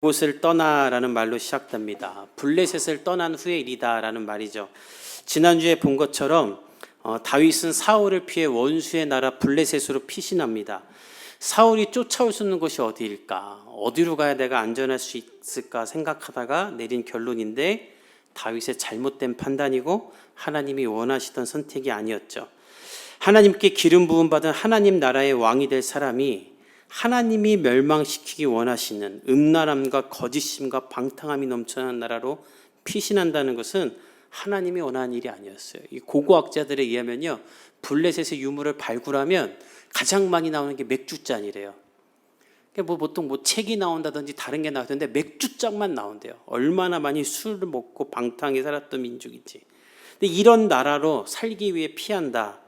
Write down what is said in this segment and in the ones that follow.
곳을 떠나라는 말로 시작됩니다. 블레셋을 떠난 후의 일이다라는 말이죠. 지난주에 본 것처럼 다윗은 사울을 피해 원수의 나라 블레셋으로 피신합니다. 사울이 쫓아올 수 있는 곳이 어디일까? 어디로 가야 내가 안전할 수 있을까 생각하다가 내린 결론인데 다윗의 잘못된 판단이고 하나님이 원하시던 선택이 아니었죠. 하나님께 기름 부음 받은 하나님 나라의 왕이 될 사람이 하나님이 멸망시키기 원하시는 음란함과 거짓심과 방탕함이 넘쳐나는 나라로 피신한다는 것은 하나님이 원하는 일이 아니었어요. 이 고고학자들에 의하면요, 블레셋의 유물을 발굴하면 가장 많이 나오는 게 맥주잔이래요. 보통 책이 나온다든지 다른 게 나오던데 맥주잔만 나온대요. 얼마나 많이 술을 먹고 방탕하게 살았던 민족이지. 근데 이런 나라로 살기 위해 피한다.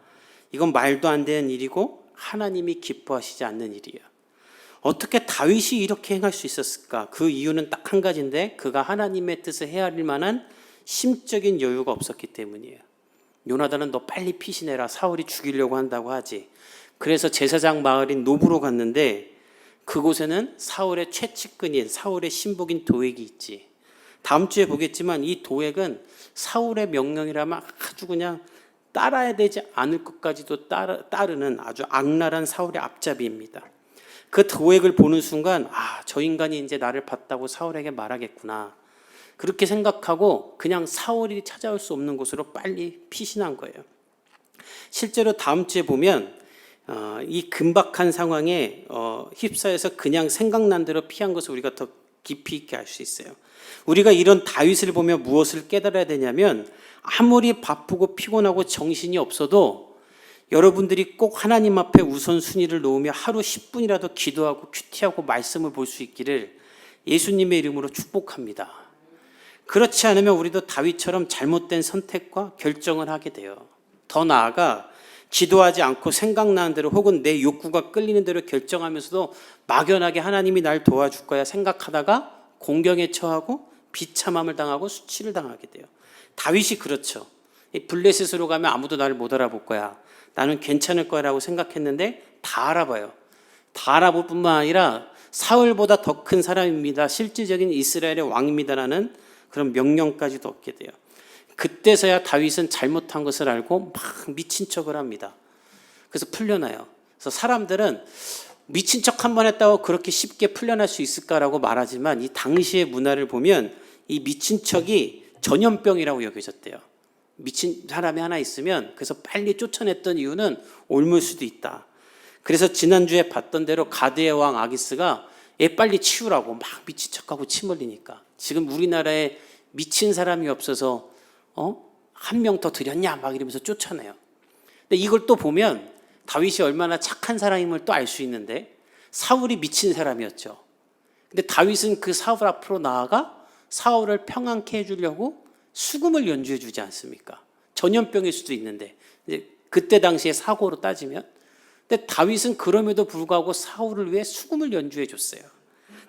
이건 말도 안 되는 일이고 하나님이 기뻐하시지 않는 일이에요. 어떻게 다윗이 이렇게 행할 수 있었을까? 그 이유는 딱 한 가지인데 그가 하나님의 뜻을 헤아릴 만한 심적인 여유가 없었기 때문이에요. 요나단은 너 빨리 피신해라. 사울이 죽이려고 한다고 하지. 그래서 제사장 마을인 노브로 갔는데 그곳에는 사울의 최측근인 사울의 신복인 도액이 있지. 다음 주에 보겠지만 이 도액은 사울의 명령이라면 아주 그냥 따라야 되지 않을 것까지도 따르는 아주 악랄한 사울의 앞잡이입니다. 그 도액을 보는 순간 저 인간이 이제 나를 봤다고 사울에게 말하겠구나. 그렇게 생각하고 그냥 사울이 찾아올 수 없는 곳으로 빨리 피신한 거예요. 실제로 다음 주에 보면 이 긴박한 상황에 휩싸여서 그냥 생각난 대로 피한 것을 우리가 더 깊이 있게 알 수 있어요. 우리가 이런 다윗을 보며 무엇을 깨달아야 되냐면 아무리 바쁘고 피곤하고 정신이 없어도 여러분들이 꼭 하나님 앞에 우선순위를 놓으며 하루 10분이라도 기도하고 큐티하고 말씀을 볼 수 있기를 예수님의 이름으로 축복합니다. 그렇지 않으면 우리도 다윗처럼 잘못된 선택과 결정을 하게 돼요. 더 나아가 기도하지 않고 생각나는 대로 혹은 내 욕구가 끌리는 대로 결정하면서도 막연하게 하나님이 날 도와줄 거야 생각하다가 공경에 처하고 비참함을 당하고 수치를 당하게 돼요. 다윗이 그렇죠. 블레셋으로 가면 아무도 나를 못 알아볼 거야. 나는 괜찮을 거라고 생각했는데 다 알아봐요. 다 알아볼 뿐만 아니라 사울보다 더 큰 사람입니다. 실질적인 이스라엘의 왕입니다라는 그런 명령까지도 얻게 돼요. 그때서야 다윗은 잘못한 것을 알고 막 미친 척을 합니다. 그래서 풀려나요. 그래서 사람들은 미친 척 한 번 했다고 그렇게 쉽게 풀려날 수 있을까라고 말하지만 이 당시의 문화를 보면 이 미친 척이 전염병이라고 여겨졌대요. 미친 사람이 하나 있으면 그래서 빨리 쫓아냈던 이유는 옮을 수도 있다. 그래서 지난주에 봤던 대로 가드의 왕 아기스가 얘 빨리 치우라고 막 미친 척하고 침 흘리니까 지금 우리나라에 미친 사람이 없어서 한 명 더 들였냐 막 이러면서 쫓아내요. 근데 이걸 또 보면 다윗이 얼마나 착한 사람임을 또 알 수 있는데 사울이 미친 사람이었죠. 근데 다윗은 그 사울 앞으로 나아가 사울을 평안케 해주려고 수금을 연주해 주지 않습니까? 전염병일 수도 있는데 그때 당시에 사고로 따지면. 근데 다윗은 그럼에도 불구하고 사울을 위해 수금을 연주해 줬어요.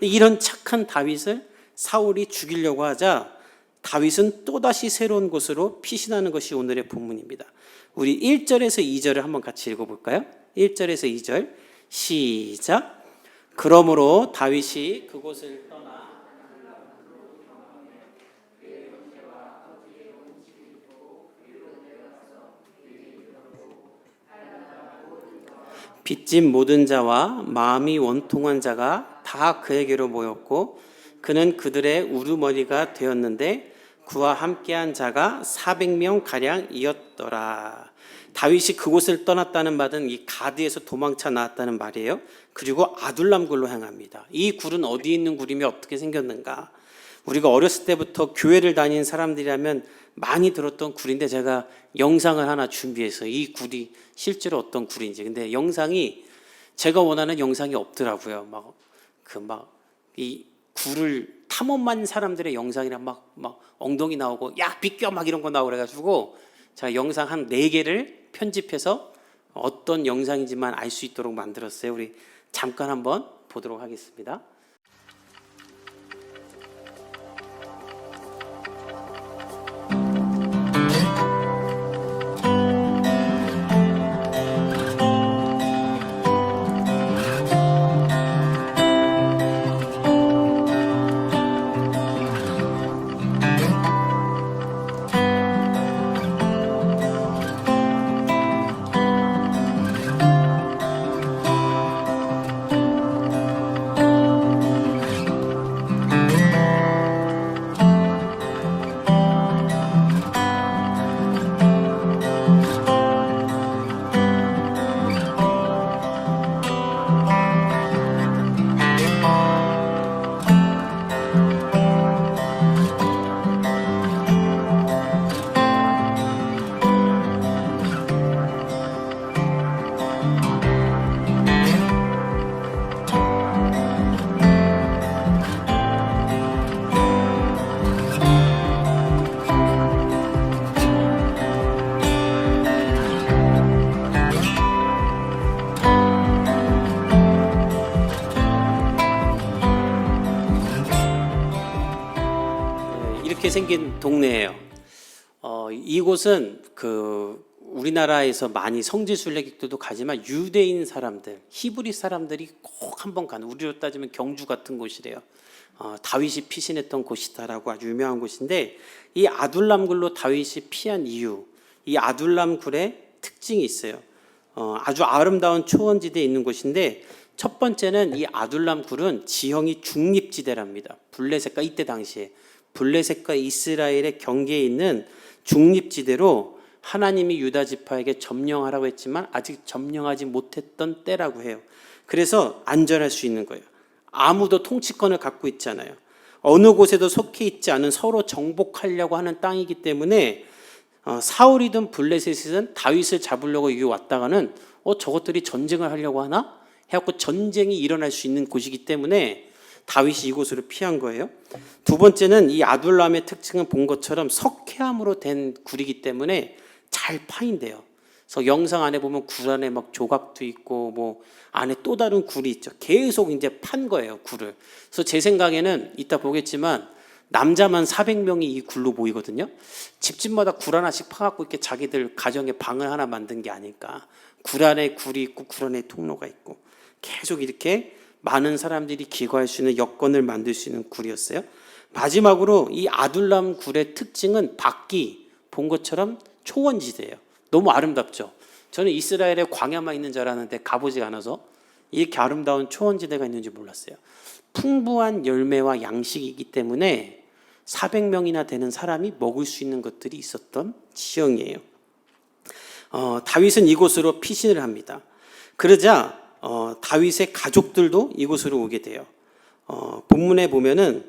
이런 착한 다윗을 사울이 죽이려고 하자 다윗은 또다시 새로운 곳으로 피신하는 것이 오늘의 본문입니다. 우리 1절에서 2절을 한번 같이 읽어볼까요? 1절에서 2절 시작. 그러므로 다윗이 그곳을 떠나 빚진 모든 자와 마음이 원통한 자가 다 그에게로 모였고 그는 그들의 우두머리가 되었는데 그와 함께한 자가 400명가량이었더라. 다윗이 그곳을 떠났다는 말은 이 가드에서 도망쳐 나왔다는 말이에요. 그리고 아둘람 굴로 향합니다. 이 굴은 어디 있는 굴이며 어떻게 생겼는가? 우리가 어렸을 때부터 교회를 다닌 사람들이라면 많이 들었던 굴인데 제가 영상을 하나 준비해서 이 굴이 실제로 어떤 굴인지. 근데 영상이 제가 원하는 영상이 없더라고요. 이 굴을 탐험한 사람들의 영상이랑 막 엉덩이 나오고 야 비껴 막 이런 거 나오고 그래가지고 제가 영상 한 4개를 편집해서 어떤 영상인지만 알 수 있도록 만들었어요. 우리 잠깐 한번 보도록 하겠습니다. 재밌게 생긴 동네예요. 이곳은 우리나라에서 많이 성지 순례객들도 가지만 유대인 사람들, 히브리 사람들이 꼭 한번 가는, 우리로 따지면 경주 같은 곳이래요. 다윗이 피신했던 곳이다라고 아주 유명한 곳인데, 이 아둘람 굴로 다윗이 피한 이유, 이 아둘람 굴의 특징이 있어요. 아주 아름다운 초원지대에 있는 곳인데, 첫 번째는 이 아둘람 굴은 지형이 중립지대랍니다. 블레셋과 이때 당시에 블레셋과 이스라엘의 경계에 있는 중립지대로 하나님이 유다 지파에게 점령하라고 했지만 아직 점령하지 못했던 때라고 해요. 그래서 안전할 수 있는 거예요. 아무도 통치권을 갖고 있잖아요. 어느 곳에도 속해 있지 않은, 서로 정복하려고 하는 땅이기 때문에 사울이든 블레셋이든 다윗을 잡으려고 여기 왔다가는 저것들이 전쟁을 하려고 하나? 해갖고 전쟁이 일어날 수 있는 곳이기 때문에 다윗이 이곳으로 피한 거예요. 두 번째는 이 아둘람의 특징은 본 것처럼 석회암으로 된 굴이기 때문에 잘 파인대요. 그래서 영상 안에 보면 굴 안에 막 조각도 있고 뭐 안에 또 다른 굴이 있죠. 계속 이제 판 거예요, 굴을. 그래서 제 생각에는 이따 보겠지만 남자만 400명이 이 굴로 모이거든요. 집집마다 굴 하나씩 파갖고 이렇게 자기들 가정에 방을 하나 만든 게 아닐까. 굴 안에 굴이 있고 굴 안에 통로가 있고 계속 이렇게 많은 사람들이 기거할 수 있는 여건을 만들 수 있는 굴이었어요. 마지막으로 이 아둘람 굴의 특징은 밖이 본 것처럼 초원지대예요. 너무 아름답죠. 저는 이스라엘에 광야만 있는 줄 알았는데 가보지 않아서 이렇게 아름다운 초원지대가 있는지 몰랐어요. 풍부한 열매와 양식이 있기 때문에 400명이나 되는 사람이 먹을 수 있는 것들이 있었던 지형이에요. 다윗은 이곳으로 피신을 합니다. 그러자 다윗의 가족들도 이곳으로 오게 돼요. 본문에 보면은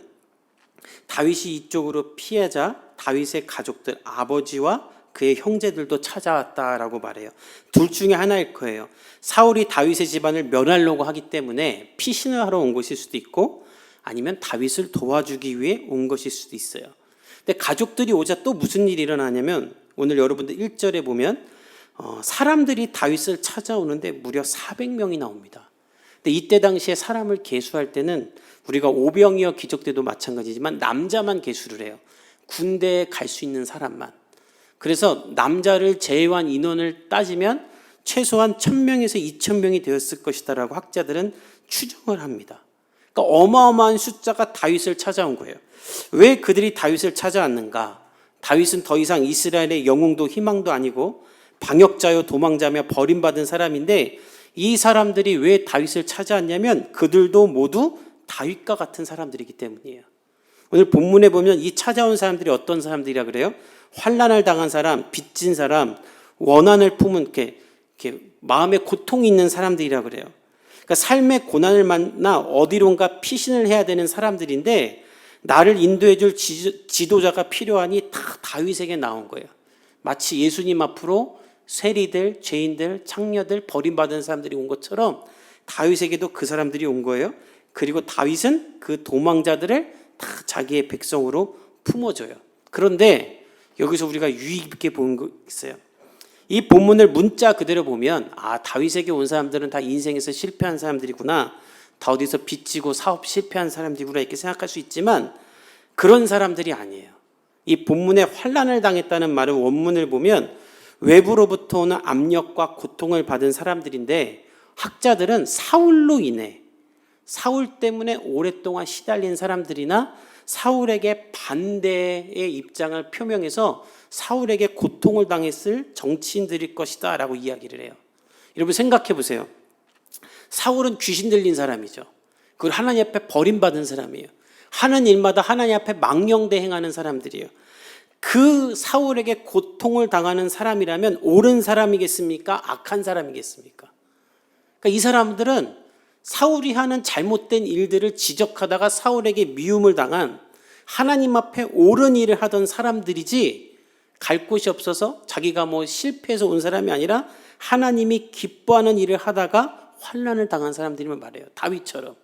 다윗이 이쪽으로 피하자 다윗의 가족들, 아버지와 그의 형제들도 찾아왔다라고 말해요. 둘 중에 하나일 거예요. 사울이 다윗의 집안을 멸하려고 하기 때문에 피신을 하러 온 것일 수도 있고, 아니면 다윗을 도와주기 위해 온 것일 수도 있어요. 근데 가족들이 오자 또 무슨 일이 일어나냐면, 오늘 여러분들 1절에 보면 사람들이 다윗을 찾아오는데 무려 400명이 나옵니다. 근데 이때 당시에 사람을 계수할 때는 우리가 오병이어 기적 때도 마찬가지지만 남자만 계수를 해요. 군대에 갈 수 있는 사람만. 그래서 남자를 제외한 인원을 따지면 최소한 1000명에서 2000명이 되었을 것이다라고 학자들은 추정을 합니다. 그러니까 어마어마한 숫자가 다윗을 찾아온 거예요. 왜 그들이 다윗을 찾아왔는가? 다윗은 더 이상 이스라엘의 영웅도 희망도 아니고 방역자요 도망자며 버림받은 사람인데, 이 사람들이 왜 다윗을 찾아왔냐면 그들도 모두 다윗과 같은 사람들이기 때문이에요. 오늘 본문에 보면 이 찾아온 사람들이 어떤 사람들이라 그래요? 환난을 당한 사람, 빚진 사람, 원한을 품은 이렇게 마음에 고통이 있는 사람들이라 그래요. 그러니까 삶의 고난을 만나 어디론가 피신을 해야 되는 사람들인데, 나를 인도해 줄 지도자가 필요하니 다 다윗에게 나온 거예요. 마치 예수님 앞으로 세리들, 죄인들, 창녀들, 버림받은 사람들이 온 것처럼 다윗에게도 그 사람들이 온 거예요. 그리고 다윗은 그 도망자들을 다 자기의 백성으로 품어줘요. 그런데 여기서 우리가 유익 있게 보는 거 있어요. 이 본문을 문자 그대로 보면 다윗에게 온 사람들은 다 인생에서 실패한 사람들이구나, 다 어디서 빚지고 사업 실패한 사람들이구나 이렇게 생각할 수 있지만 그런 사람들이 아니에요. 이 본문에 환난을 당했다는 말은 원문을 보면 외부로부터 오는 압력과 고통을 받은 사람들인데, 학자들은 사울로 인해, 사울 때문에 오랫동안 시달린 사람들이나 사울에게 반대의 입장을 표명해서 사울에게 고통을 당했을 정치인들일 것이다 라고 이야기를 해요. 여러분 생각해 보세요. 사울은 귀신 들린 사람이죠. 그걸 하나님 앞에 버림받은 사람이에요. 하는 일마다 하나님 앞에 망령대행하는 사람들이에요. 그 사울에게 고통을 당하는 사람이라면 옳은 사람이겠습니까? 악한 사람이겠습니까? 그러니까 이 사람들은 사울이 하는 잘못된 일들을 지적하다가 사울에게 미움을 당한, 하나님 앞에 옳은 일을 하던 사람들이지 갈 곳이 없어서 자기가 실패해서 온 사람이 아니라 하나님이 기뻐하는 일을 하다가 환난을 당한 사람들임을 말해요. 다윗처럼.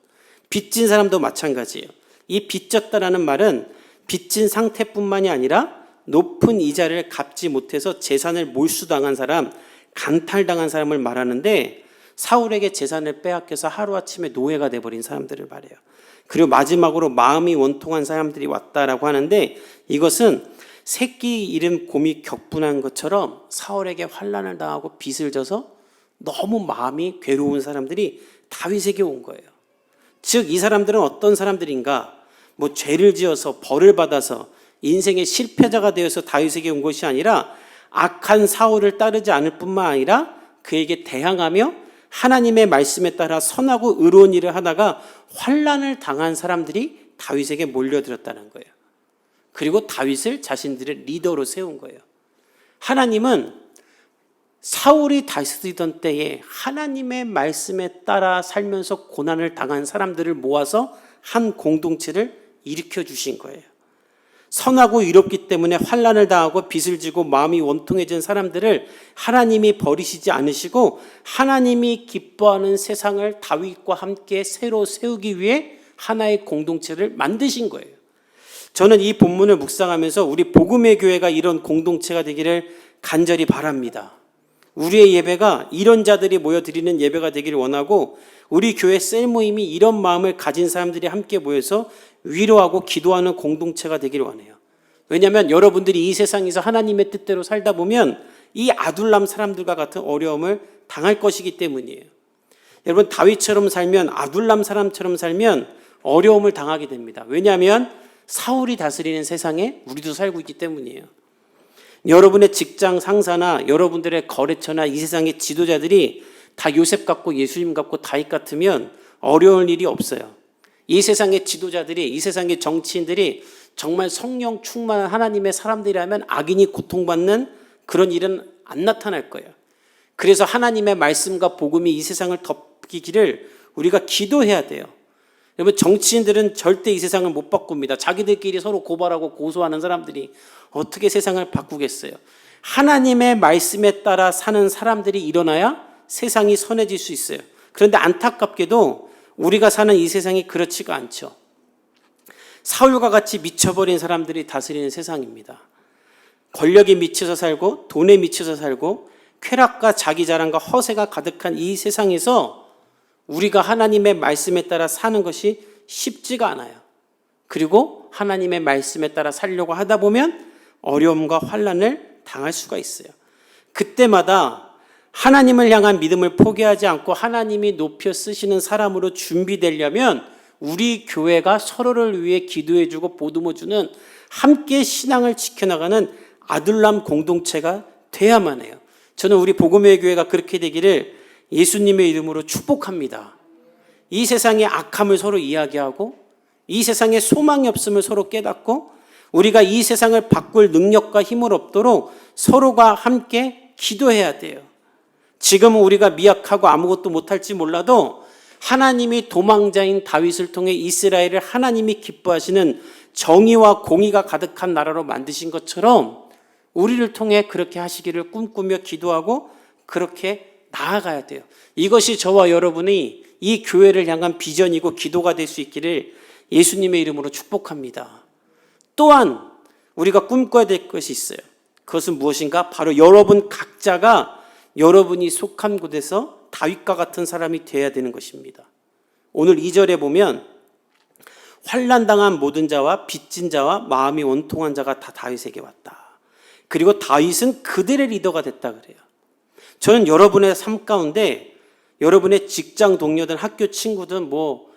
빚진 사람도 마찬가지예요. 이 빚졌다라는 말은 빚진 상태뿐만이 아니라 높은 이자를 갚지 못해서 재산을 몰수당한 사람, 간탈당한 사람을 말하는데, 사울에게 재산을 빼앗겨서 하루아침에 노예가 돼버린 사람들을 말해요. 그리고 마지막으로 마음이 원통한 사람들이 왔다라고 하는데, 이것은 새끼 이름 곰이 격분한 것처럼 사울에게 환난을 당하고 빚을 져서 너무 마음이 괴로운 사람들이 다윗에게 온 거예요. 즉 이 사람들은 어떤 사람들인가? 뭐 죄를 지어서 벌을 받아서 인생의 실패자가 되어서 다윗에게 온 것이 아니라 악한 사울을 따르지 않을 뿐만 아니라 그에게 대항하며 하나님의 말씀에 따라 선하고 의로운 일을 하다가 환난을 당한 사람들이 다윗에게 몰려들었다는 거예요. 그리고 다윗을 자신들의 리더로 세운 거예요. 하나님은 사울이 다스리던 때에 하나님의 말씀에 따라 살면서 고난을 당한 사람들을 모아서 한 공동체를 일으켜 주신 거예요. 선하고 의롭기 때문에 환난을 당하고 빚을 지고 마음이 원통해진 사람들을 하나님이 버리시지 않으시고 하나님이 기뻐하는 세상을 다윗과 함께 새로 세우기 위해 하나의 공동체를 만드신 거예요. 저는 이 본문을 묵상하면서 우리 복음의 교회가 이런 공동체가 되기를 간절히 바랍니다. 우리의 예배가 이런 자들이 모여드리는 예배가 되기를 원하고, 우리 교회 셀 모임이 이런 마음을 가진 사람들이 함께 모여서 위로하고 기도하는 공동체가 되기를 원해요. 왜냐하면 여러분들이 이 세상에서 하나님의 뜻대로 살다 보면 이 아둘람 사람들과 같은 어려움을 당할 것이기 때문이에요. 여러분, 다윗처럼 살면, 아둘람 사람처럼 살면 어려움을 당하게 됩니다. 왜냐하면 사울이 다스리는 세상에 우리도 살고 있기 때문이에요. 여러분의 직장 상사나 여러분들의 거래처나 이 세상의 지도자들이 다 요셉 같고 예수님 같고 다윗 같으면 어려울 일이 없어요. 이 세상의 지도자들이, 이 세상의 정치인들이 정말 성령 충만한 하나님의 사람들이라면 악인이 고통받는 그런 일은 안 나타날 거예요. 그래서 하나님의 말씀과 복음이 이 세상을 덮이기를 우리가 기도해야 돼요. 여러분, 정치인들은 절대 이 세상을 못 바꿉니다. 자기들끼리 서로 고발하고 고소하는 사람들이 어떻게 세상을 바꾸겠어요? 하나님의 말씀에 따라 사는 사람들이 일어나야 세상이 선해질 수 있어요. 그런데 안타깝게도 우리가 사는 이 세상이 그렇지가 않죠. 사울과 같이 미쳐버린 사람들이 다스리는 세상입니다. 권력에 미쳐서 살고 돈에 미쳐서 살고 쾌락과 자기 자랑과 허세가 가득한 이 세상에서 우리가 하나님의 말씀에 따라 사는 것이 쉽지가 않아요. 그리고 하나님의 말씀에 따라 살려고 하다 보면 어려움과 환난을 당할 수가 있어요. 그때마다 하나님을 향한 믿음을 포기하지 않고 하나님이 높여 쓰시는 사람으로 준비되려면 우리 교회가 서로를 위해 기도해주고 보듬어주는, 함께 신앙을 지켜나가는 아둘람 공동체가 돼야만 해요. 저는 우리 복음의 교회가 그렇게 되기를 예수님의 이름으로 축복합니다. 이 세상의 악함을 서로 이야기하고 이 세상에 소망이 없음을 서로 깨닫고 우리가 이 세상을 바꿀 능력과 힘을 얻도록 서로가 함께 기도해야 돼요. 지금은 우리가 미약하고 아무것도 못할지 몰라도 하나님이 도망자인 다윗을 통해 이스라엘을 하나님이 기뻐하시는 정의와 공의가 가득한 나라로 만드신 것처럼 우리를 통해 그렇게 하시기를 꿈꾸며 기도하고 그렇게 나아가야 돼요. 이것이 저와 여러분이 이 교회를 향한 비전이고 기도가 될 수 있기를 예수님의 이름으로 축복합니다. 또한 우리가 꿈꿔야 될 것이 있어요. 그것은 무엇인가? 바로 여러분 각자가 여러분이 속한 곳에서 다윗과 같은 사람이 되어야 되는 것입니다. 오늘 2절에 보면 환난당한 모든 자와 빚진 자와 마음이 원통한 자가 다 다윗에게 왔다. 그리고 다윗은 그들의 리더가 됐다 그래요. 저는 여러분의 삶 가운데 여러분의 직장 동료든 학교 친구든 뭐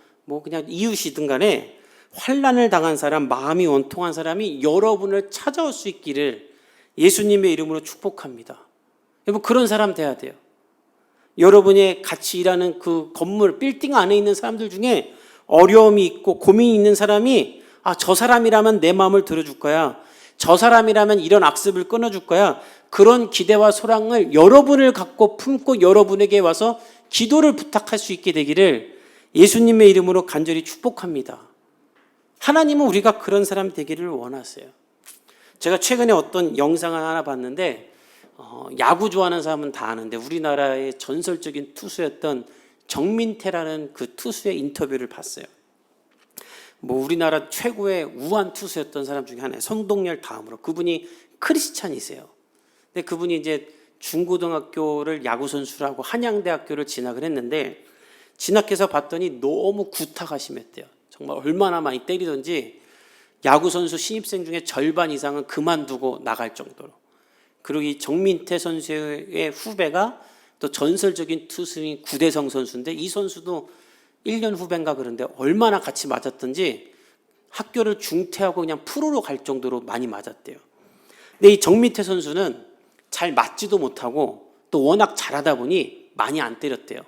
그냥 이웃이든 간에 환난을 당한 사람, 마음이 원통한 사람이 여러분을 찾아올 수 있기를 예수님의 이름으로 축복합니다. 여러분, 그런 사람 돼야 돼요. 여러분이 같이 일하는 그 건물, 빌딩 안에 있는 사람들 중에 어려움이 있고 고민이 있는 사람이 저 사람이라면 내 마음을 들어줄 거야. 저 사람이라면 이런 악습을 끊어줄 거야. 그런 기대와 소망을 여러분을 갖고 품고 여러분에게 와서 기도를 부탁할 수 있게 되기를 예수님의 이름으로 간절히 축복합니다. 하나님은 우리가 그런 사람 되기를 원하세요. 제가 최근에 어떤 영상을 하나 봤는데 야구 좋아하는 사람은 다 아는데 우리나라의 전설적인 투수였던 정민태라는 그 투수의 인터뷰를 봤어요. 우리나라 최고의 우한 투수였던 사람 중에 하나예요. 선동열 다음으로. 그분이 크리스찬이세요. 근데 그분이 이제 중고등학교를 야구선수라고 한양대학교를 진학을 했는데 진학해서 봤더니 너무 구타가 심했대요. 정말 얼마나 많이 때리던지 야구선수 신입생 중에 절반 이상은 그만두고 나갈 정도로. 그리고 이 정민태 선수의 후배가 또 전설적인 투수인 구대성 선수인데 이 선수도 1년 후배인가 그런데 얼마나 같이 맞았던지 학교를 중퇴하고 그냥 프로로 갈 정도로 많이 맞았대요. 근데 이 정민태 선수는 잘 맞지도 못하고 또 워낙 잘하다 보니 많이 안 때렸대요.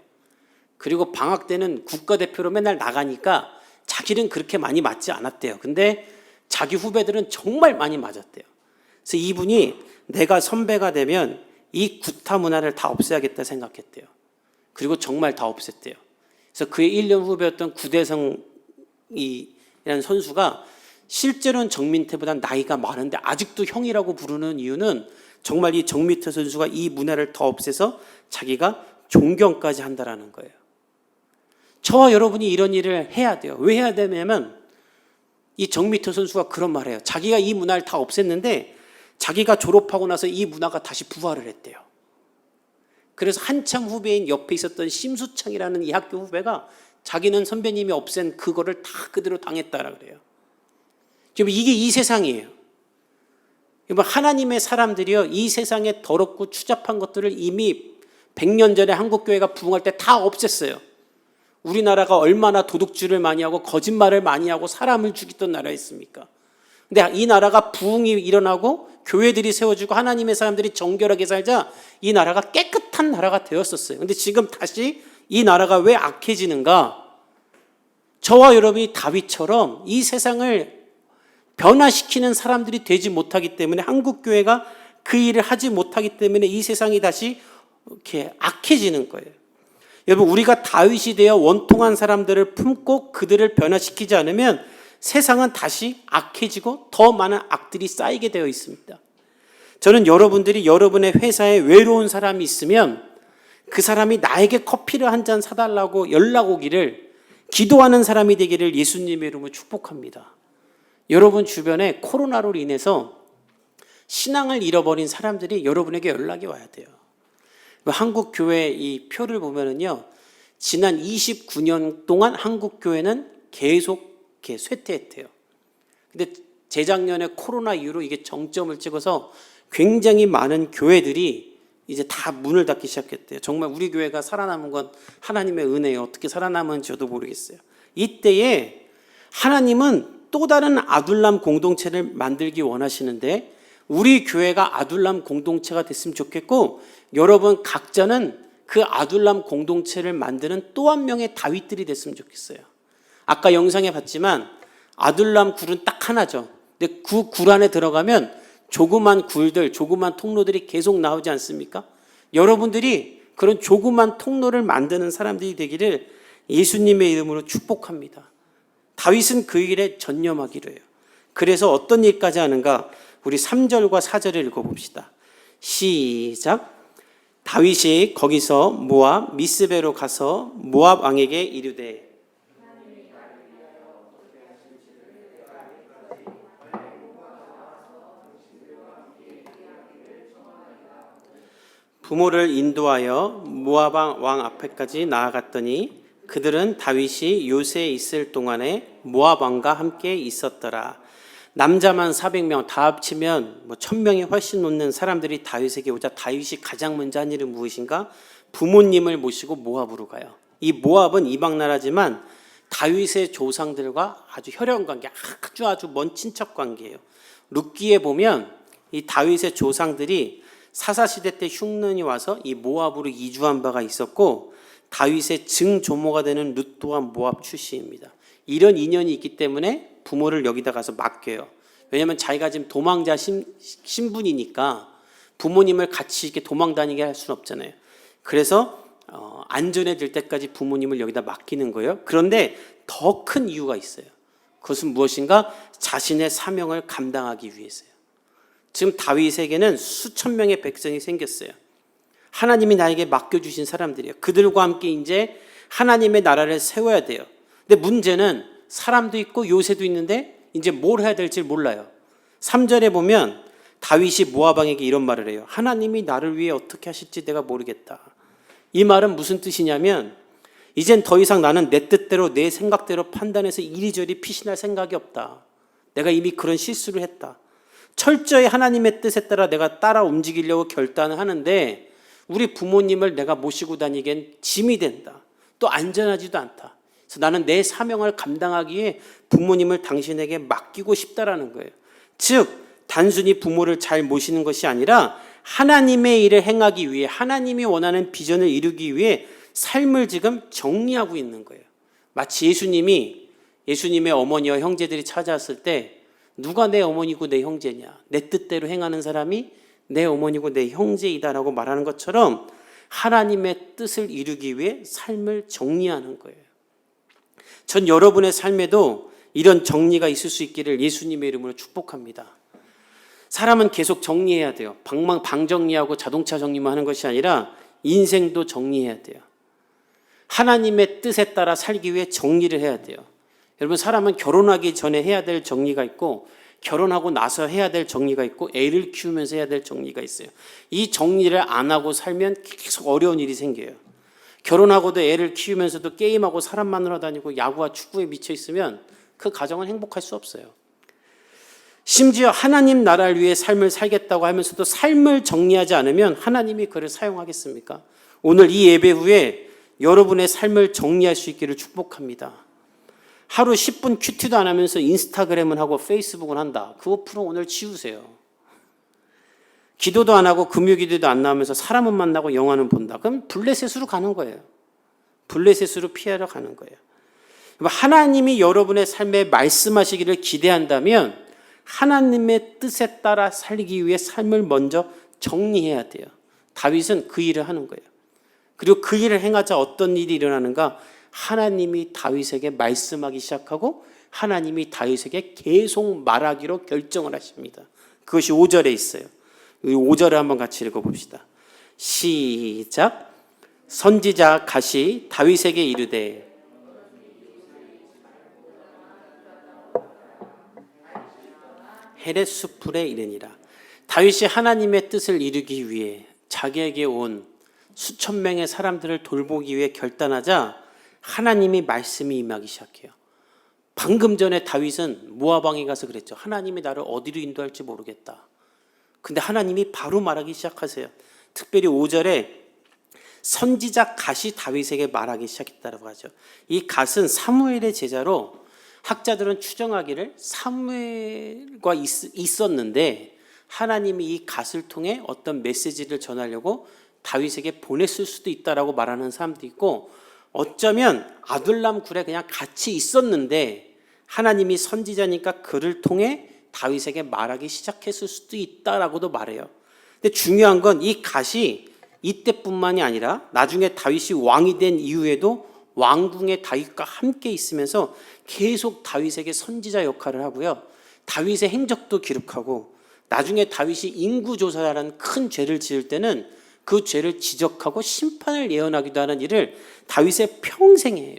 그리고 방학 때는 국가대표로 맨날 나가니까 자기는 그렇게 많이 맞지 않았대요. 근데 자기 후배들은 정말 많이 맞았대요. 그래서 이분이 내가 선배가 되면 이 구타 문화를 다 없애야겠다 생각했대요. 그리고 정말 다 없앴대요. 그래서 그의 1년 후배였던 구대성이라는 선수가 실제로는 정민태보다 나이가 많은데 아직도 형이라고 부르는 이유는 정말 이 정민태 선수가 이 문화를 더 없애서 자기가 존경까지 한다라는 거예요. 저와 여러분이 이런 일을 해야 돼요. 왜 해야 되냐면 이 정민태 선수가 그런 말을 해요. 자기가 이 문화를 다 없앴는데 자기가 졸업하고 나서 이 문화가 다시 부활을 했대요. 그래서 한참 후배인 옆에 있었던 심수창이라는 이 학교 후배가 자기는 선배님이 없앤 그거를 다 그대로 당했다라 그래요. 지금 이게 이 세상이에요. 하나님의 사람들이요, 이 세상에 더럽고 추잡한 것들을 이미 100년 전에 한국교회가 부흥할 때 다 없앴어요. 우리나라가 얼마나 도둑질을 많이 하고 거짓말을 많이 하고 사람을 죽이던 나라였습니까? 근데 이 나라가 부흥이 일어나고 교회들이 세워지고 하나님의 사람들이 정결하게 살자 이 나라가 깨끗한 나라가 되었었어요. 근데 지금 다시 이 나라가 왜 악해지는가? 저와 여러분이 다윗처럼 이 세상을 변화시키는 사람들이 되지 못하기 때문에 한국교회가 그 일을 하지 못하기 때문에 이 세상이 다시 이렇게 악해지는 거예요. 여러분, 우리가 다윗이 되어 원통한 사람들을 품고 그들을 변화시키지 않으면 세상은 다시 악해지고 더 많은 악들이 쌓이게 되어 있습니다. 저는 여러분들이 여러분의 회사에 외로운 사람이 있으면 그 사람이 나에게 커피를 한 잔 사달라고 연락 오기를 기도하는 사람이 되기를 예수님의 이름으로 축복합니다. 여러분 주변에 코로나로 인해서 신앙을 잃어버린 사람들이 여러분에게 연락이 와야 돼요. 한국 교회 이 표를 보면은요, 지난 29년 동안 한국 교회는 계속 이렇게 쇠퇴했대요. 근데 재작년에 코로나 이후로 이게 정점을 찍어서 굉장히 많은 교회들이 이제 다 문을 닫기 시작했대요. 정말 우리 교회가 살아남은 건 하나님의 은혜예요. 어떻게 살아남은지 저도 모르겠어요. 이때에 하나님은 또 다른 아둘람 공동체를 만들기 원하시는데 우리 교회가 아둘람 공동체가 됐으면 좋겠고 여러분 각자는 그 아둘람 공동체를 만드는 또 한 명의 다윗들이 됐으면 좋겠어요. 아까 영상에 봤지만 아둘람 굴은 딱 하나죠. 근데 그 굴 안에 들어가면 조그만 굴들, 조그만 통로들이 계속 나오지 않습니까? 여러분들이 그런 조그만 통로를 만드는 사람들이 되기를 예수님의 이름으로 축복합니다. 다윗은 그 일에 전념하기로 해요. 그래서 어떤 일까지 하는가? 우리 3절과 4절을 읽어봅시다. 시작. 다윗이 거기서 모압 미스베로 가서 모압 왕에게 이르되 부모를 인도하여 모압 왕 앞에까지 나아갔더니 그들은 다윗이 요새에 있을 동안에 모압 왕과 함께 있었더라. 남자만 400명 다 합치면 1000명이 훨씬 넘는 사람들이 다윗에게 오자 다윗이 가장 먼저 한 일은 무엇인가? 부모님을 모시고 모압으로 가요. 이 모압은 이방 나라지만 다윗의 조상들과 아주 혈연 관계, 아주 먼 친척 관계예요. 룻기에 보면 이 다윗의 조상들이 사사시대 때 흉년이 와서 이 모압으로 이주한 바가 있었고 다윗의 증조모가 되는 룻 또한 모압 출신입니다. 이런 인연이 있기 때문에 부모를 여기다 가서 맡겨요. 왜냐하면 자기가 지금 도망자 신분이니까 부모님을 같이 이렇게 도망 다니게 할 수는 없잖아요. 그래서 안전해질 때까지 부모님을 여기다 맡기는 거예요. 그런데 더 큰 이유가 있어요. 그것은 무엇인가? 자신의 사명을 감당하기 위해서요. 지금 다윗에게는 수천 명의 백성이 생겼어요. 하나님이 나에게 맡겨주신 사람들이에요. 그들과 함께 이제 하나님의 나라를 세워야 돼요. 근데 문제는 사람도 있고 요새도 있는데 이제 뭘 해야 될지 몰라요. 3절에 보면 다윗이 모압 왕에게 이런 말을 해요. 하나님이 나를 위해 어떻게 하실지 내가 모르겠다. 이 말은 무슨 뜻이냐면 이젠 더 이상 나는 내 뜻대로 내 생각대로 판단해서 이리저리 피신할 생각이 없다. 내가 이미 그런 실수를 했다. 철저히 하나님의 뜻에 따라 내가 따라 움직이려고 결단을 하는데 우리 부모님을 내가 모시고 다니기엔 짐이 된다. 또 안전하지도 않다. 그래서 나는 내 사명을 감당하기에 부모님을 당신에게 맡기고 싶다라는 거예요. 즉 단순히 부모를 잘 모시는 것이 아니라 하나님의 일을 행하기 위해 하나님이 원하는 비전을 이루기 위해 삶을 지금 정리하고 있는 거예요. 마치 예수님의 어머니와 형제들이 찾아왔을 때 누가 내 어머니고 내 형제냐? 내 뜻대로 행하는 사람이 내 어머니고 내 형제이다라고 말하는 것처럼 하나님의 뜻을 이루기 위해 삶을 정리하는 거예요. 전 여러분의 삶에도 이런 정리가 있을 수 있기를 예수님의 이름으로 축복합니다. 사람은 계속 정리해야 돼요. 방 정리하고 자동차 정리만 하는 것이 아니라 인생도 정리해야 돼요. 하나님의 뜻에 따라 살기 위해 정리를 해야 돼요. 여러분 사람은 결혼하기 전에 해야 될 정리가 있고 결혼하고 나서 해야 될 정리가 있고 애를 키우면서 해야 될 정리가 있어요. 이 정리를 안 하고 살면 계속 어려운 일이 생겨요. 결혼하고도 애를 키우면서도 게임하고 사람 만나러 다니고 야구와 축구에 미쳐 있으면 그 가정은 행복할 수 없어요. 심지어 하나님 나라를 위해 삶을 살겠다고 하면서도 삶을 정리하지 않으면 하나님이 그를 사용하겠습니까? 오늘 이 예배 후에 여러분의 삶을 정리할 수 있기를 축복합니다. 하루 10분 큐티도 안 하면서 인스타그램을 하고 페이스북을 한다. 그거 풀어 오늘 지우세요. 기도도 안 하고 금요기도도 안 나오면서 사람은 만나고 영화는 본다. 그럼 블레셋으로 가는 거예요. 블레셋으로 피하러 가는 거예요. 하나님이 여러분의 삶에 말씀하시기를 기대한다면 하나님의 뜻에 따라 살기 위해 삶을 먼저 정리해야 돼요. 다윗은 그 일을 하는 거예요. 그리고 그 일을 행하자 어떤 일이 일어나는가? 하나님이 다윗에게 말씀하기 시작하고 하나님이 다윗에게 계속 말하기로 결정을 하십니다. 그것이 5절에 있어요. 5절을 한번 같이 읽어봅시다. 시작. 선지자 갓이 다윗에게 이르되 헤렛수풀에 이르니라. 다윗이 하나님의 뜻을 이루기 위해 자기에게 온 수천 명의 사람들을 돌보기 위해 결단하자 하나님이 말씀이 임하기 시작해요. 방금 전에 다윗은 모압 왕에 가서 그랬죠. 하나님이 나를 어디로 인도할지 모르겠다. 근데 하나님이 바로 말하기 시작하세요. 특별히 5절에 선지자 갓이 다윗에게 말하기 시작했다고 하죠. 이 갓은 사무엘의 제자로 학자들은 추정하기를 사무엘과 있었는데 하나님이 이 갓을 통해 어떤 메시지를 전하려고 다윗에게 보냈을 수도 있다라고 말하는 사람도 있고 어쩌면 아둘람 굴에 그냥 같이 있었는데 하나님이 선지자니까 그를 통해 다윗에게 말하기 시작했을 수도 있다라고도 말해요. 근데 중요한 건 이 갓이 이때뿐만이 아니라 나중에 다윗이 왕이 된 이후에도 왕궁의 다윗과 함께 있으면서 계속 다윗에게 선지자 역할을 하고요. 다윗의 행적도 기록하고 나중에 다윗이 인구조사라는 큰 죄를 지을 때는 그 죄를 지적하고 심판을 예언하기도 하는 일을 다윗의 평생에 해요.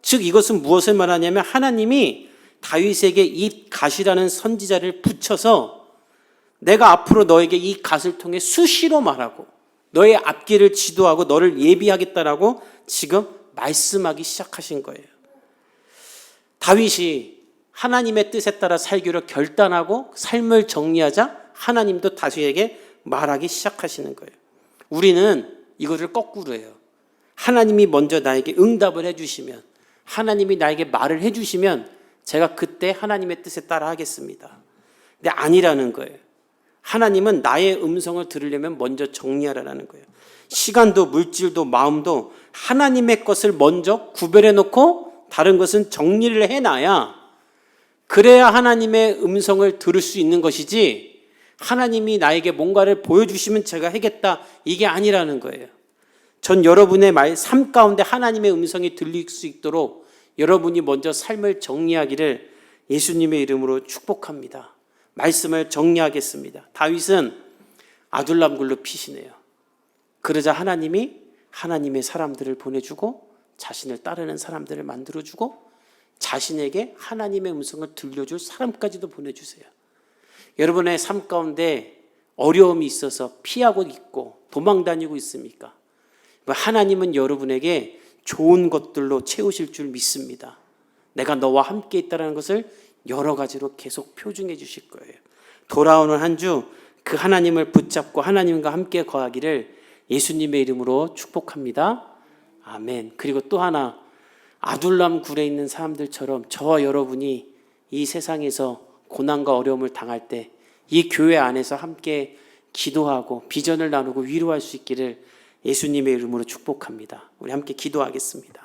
즉 이것은 무엇을 말하냐면 하나님이 다윗에게 이 갓이라는 선지자를 붙여서 내가 앞으로 너에게 이 갓을 통해 수시로 말하고 너의 앞길을 지도하고 너를 예비하겠다라고 지금 말씀하기 시작하신 거예요. 다윗이 하나님의 뜻에 따라 살기로 결단하고 삶을 정리하자 하나님도 다윗에게 말하기 시작하시는 거예요. 우리는 이거를 거꾸로 해요. 하나님이 먼저 나에게 응답을 해주시면 하나님이 나에게 말을 해주시면 제가 그때 하나님의 뜻에 따라 하겠습니다. 근데 아니라는 거예요. 하나님은 나의 음성을 들으려면 먼저 정리하라는 거예요. 시간도 물질도 마음도 하나님의 것을 먼저 구별해 놓고 다른 것은 정리를 해놔야 그래야 하나님의 음성을 들을 수 있는 것이지 하나님이 나에게 뭔가를 보여주시면 제가 하겠다 이게 아니라는 거예요. 전 여러분의 삶 가운데 하나님의 음성이 들릴 수 있도록 여러분이 먼저 삶을 정리하기를 예수님의 이름으로 축복합니다. 말씀을 정리하겠습니다. 다윗은 아둘람 굴로 피신해요. 그러자 하나님이 하나님의 사람들을 보내주고 자신을 따르는 사람들을 만들어주고 자신에게 하나님의 음성을 들려줄 사람까지도 보내주세요. 여러분의 삶 가운데 어려움이 있어서 피하고 있고 도망 다니고 있습니까? 하나님은 여러분에게 좋은 것들로 채우실 줄 믿습니다. 내가 너와 함께 있다는 것을 여러 가지로 계속 표중해 주실 거예요. 돌아오는 한 주 그 하나님을 붙잡고 하나님과 함께 거하기를 예수님의 이름으로 축복합니다. 아멘. 그리고 또 하나, 아둘람 굴에 있는 사람들처럼 저와 여러분이 이 세상에서 고난과 어려움을 당할 때 이 교회 안에서 함께 기도하고 비전을 나누고 위로할 수 있기를 예수님의 이름으로 축복합니다. 우리 함께 기도하겠습니다.